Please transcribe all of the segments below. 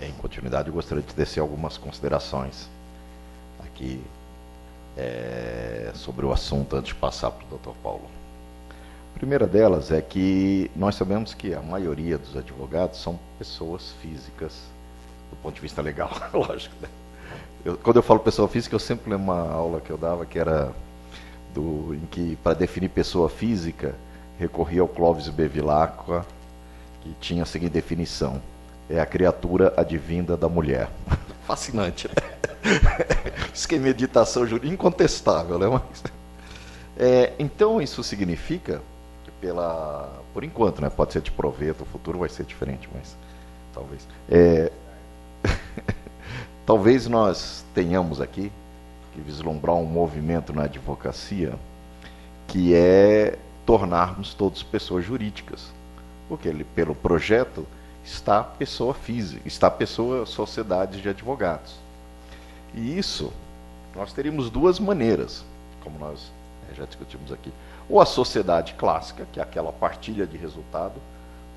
Em continuidade, eu gostaria de tecer algumas considerações aqui sobre o assunto antes de passar para o Dr. Paulo. A primeira delas é que nós sabemos que a maioria dos advogados são pessoas físicas, do ponto de vista legal, lógico, né? Quando eu falo pessoa física, eu sempre lembro uma aula que eu dava que era em que, para definir pessoa física, recorria ao Clóvis Bevilacqua, que tinha a seguinte definição: é a criatura advinda da mulher. Fascinante, né? Isso que é meditação jurídica incontestável, né? Então, isso significa que, por enquanto, né? Pode ser de proveito, o futuro vai ser diferente, mas talvez. Talvez nós tenhamos aqui que vislumbrar um movimento na advocacia que é tornarmos todos pessoas jurídicas. Porque pelo projeto está pessoa física, está sociedade de advogados. E isso, nós teríamos duas maneiras, como nós já discutimos aqui. Ou a sociedade clássica, que é aquela partilha de resultado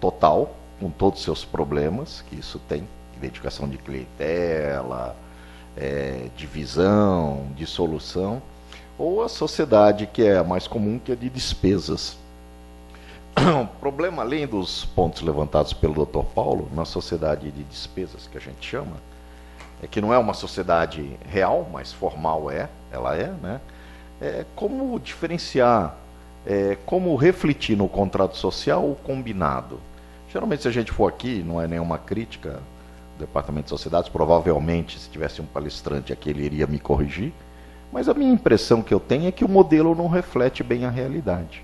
total, com todos os seus problemas, que isso tem, identificação de clientela, divisão, dissolução, ou a sociedade que é a mais comum, que é de despesas. O problema, além dos pontos levantados pelo Dr. Paulo, na sociedade de despesas, que a gente chama, é que não é uma sociedade real, mas formal ela é, né? Como diferenciar, como refletir no contrato social o combinado. Geralmente, se a gente for aqui, não é nenhuma crítica do Departamento de Sociedades, provavelmente, se tivesse um palestrante aqui, ele iria me corrigir, mas a minha impressão que eu tenho é que o modelo não reflete bem a realidade.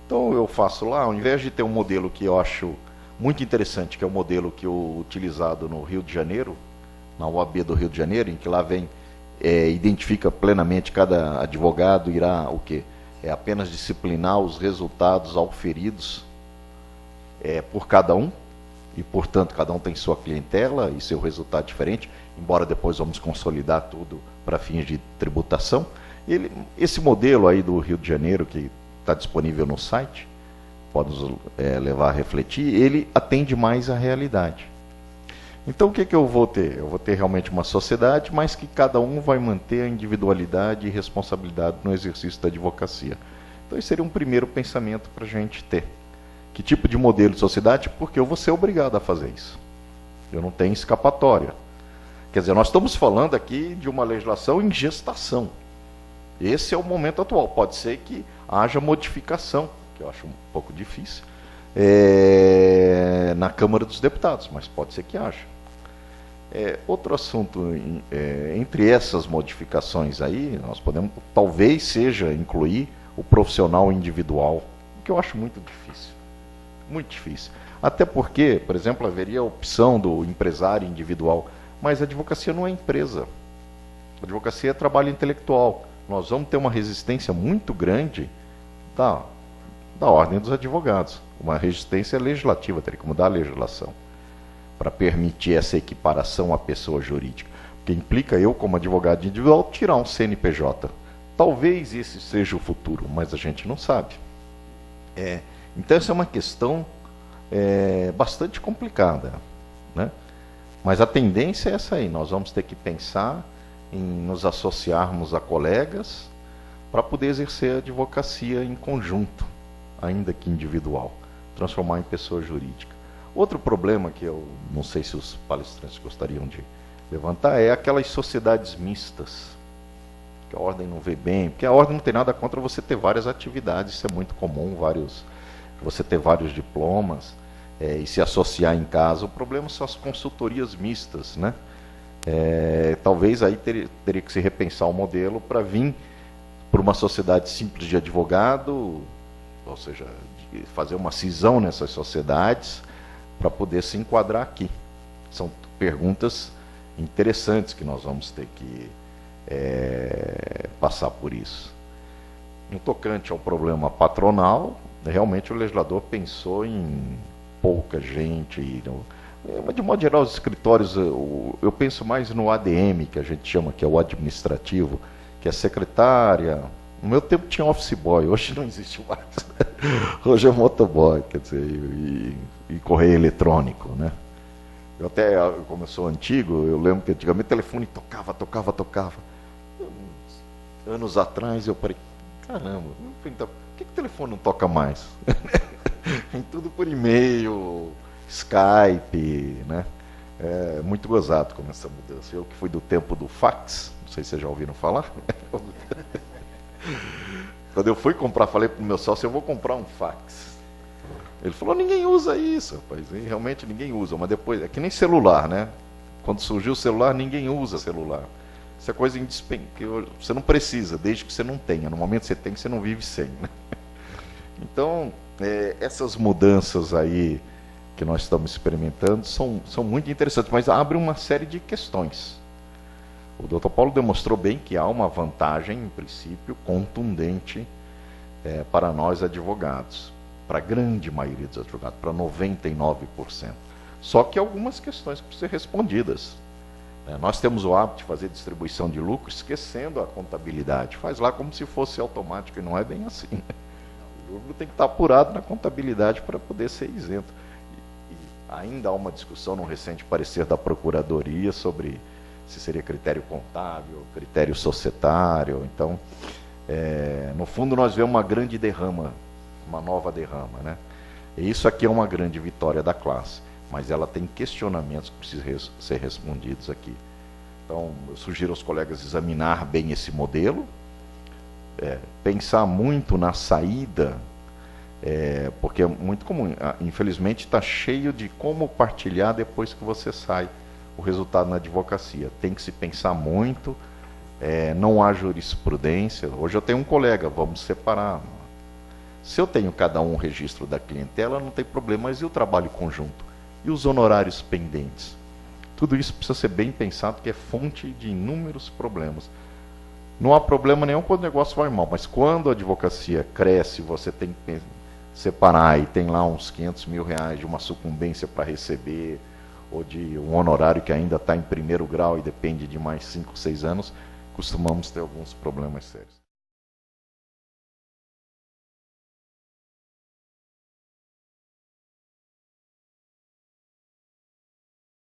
Então, eu faço lá, ao invés de ter um modelo que eu acho muito interessante, que é o modelo que utilizado no Rio de Janeiro, na OAB do Rio de Janeiro, em que lá vem, identifica plenamente, cada advogado irá o quê? Apenas disciplinar os resultados auferidos por cada um, e, portanto, cada um tem sua clientela e seu resultado diferente, embora depois vamos consolidar tudo para fins de tributação. Esse modelo aí do Rio de Janeiro, que está disponível no site, pode nos levar a refletir, ele atende mais à realidade. Então, o que eu vou ter? Eu vou ter realmente uma sociedade, mas que cada um vai manter a individualidade e responsabilidade no exercício da advocacia. Então, esse seria um primeiro pensamento para a gente ter. Que tipo de modelo de sociedade? Porque eu vou ser obrigado a fazer isso. Eu não tenho escapatória. Quer dizer, nós estamos falando aqui de uma legislação em gestação. Esse é o momento atual. Pode ser que haja modificação, que eu acho um pouco difícil, na Câmara dos Deputados, mas pode ser que haja. Outro assunto, entre essas modificações aí, nós podemos, talvez seja incluir o profissional individual, que eu acho muito difícil. Muito difícil. Até porque, por exemplo, haveria a opção do empresário individual, mas a advocacia não é empresa. A advocacia é trabalho intelectual. Nós vamos ter uma resistência muito grande da ordem dos advogados. Uma resistência legislativa, teria que mudar a legislação para permitir essa equiparação à pessoa jurídica. Porque implica eu, como advogado individual, tirar um CNPJ. Talvez esse seja o futuro, mas a gente não sabe. Então, essa é uma questão bastante complicada, né? Mas a tendência é essa aí. Nós vamos ter que pensar em nos associarmos a colegas para poder exercer a advocacia em conjunto, ainda que individual, transformar em pessoa jurídica. Outro problema que eu não sei se os palestrantes gostariam de levantar é aquelas sociedades mistas, que a ordem não vê bem, porque a ordem não tem nada contra você ter várias atividades, isso é muito comum, você ter vários diplomas e se associar em casa. O problema são as consultorias mistas, né? Talvez aí teria que se repensar o modelo para vir para uma sociedade simples de advogado, ou seja, de fazer uma cisão nessas sociedades para poder se enquadrar aqui. São perguntas interessantes que nós vamos ter que passar por isso. No tocante ao problema patronal, realmente o legislador pensou em pouca gente. Mas, de modo geral, os escritórios, eu penso mais no ADM, que a gente chama, que é o administrativo, que é secretária. No meu tempo tinha office boy, hoje não existe mais. Hoje é motoboy, quer dizer, e correio eletrônico, né? Eu até, como eu sou antigo, eu lembro que antigamente o telefone tocava. Anos atrás eu parei, caramba, então, por que o telefone não toca mais? Tem tudo por e-mail, Skype, né? É muito gozado com essa mudança. Eu que fui do tempo do fax, não sei se vocês já ouviram falar. Quando eu fui comprar, falei para o meu sócio, eu vou comprar um fax. Ele falou, ninguém usa isso, rapaz. E realmente ninguém usa, mas depois, é que nem celular, né? Quando surgiu o celular, ninguém usa celular. Isso é coisa indispensável, que você não precisa, desde que você não tenha. No momento que você tem, você não vive sem. Né? Então, essas mudanças aí que nós estamos experimentando são muito interessantes, mas abre uma série de questões. O Dr. Paulo demonstrou bem que há uma vantagem, em princípio, contundente para nós advogados, para a grande maioria dos advogados, para 99%. Só que algumas questões precisam ser respondidas. Nós temos o hábito de fazer distribuição de lucro esquecendo a contabilidade. Faz lá como se fosse automático e não é bem assim. Né? O lucro tem que estar apurado na contabilidade para poder ser isento. E ainda há uma discussão no recente parecer da Procuradoria sobre se seria critério contábil, critério societário. Então, no fundo, nós vemos uma grande derrama, uma nova derrama. Né? E isso aqui é uma grande vitória da classe. Mas ela tem questionamentos que precisam ser respondidos aqui. Então, eu sugiro aos colegas examinar bem esse modelo, pensar muito na saída, porque é muito comum, infelizmente está cheio de como partilhar depois que você sai o resultado na advocacia. Tem que se pensar muito, não há jurisprudência. Hoje eu tenho um colega, vamos separar. Se eu tenho cada um registro da clientela, não tem problema, mas e o trabalho conjunto? E os honorários pendentes? Tudo isso precisa ser bem pensado, porque é fonte de inúmeros problemas. Não há problema nenhum quando o negócio vai mal, mas quando a advocacia cresce, você tem que separar e tem lá uns 500 mil reais de uma sucumbência para receber, ou de um honorário que ainda está em primeiro grau e depende de mais 5, 6 anos, costumamos ter alguns problemas sérios.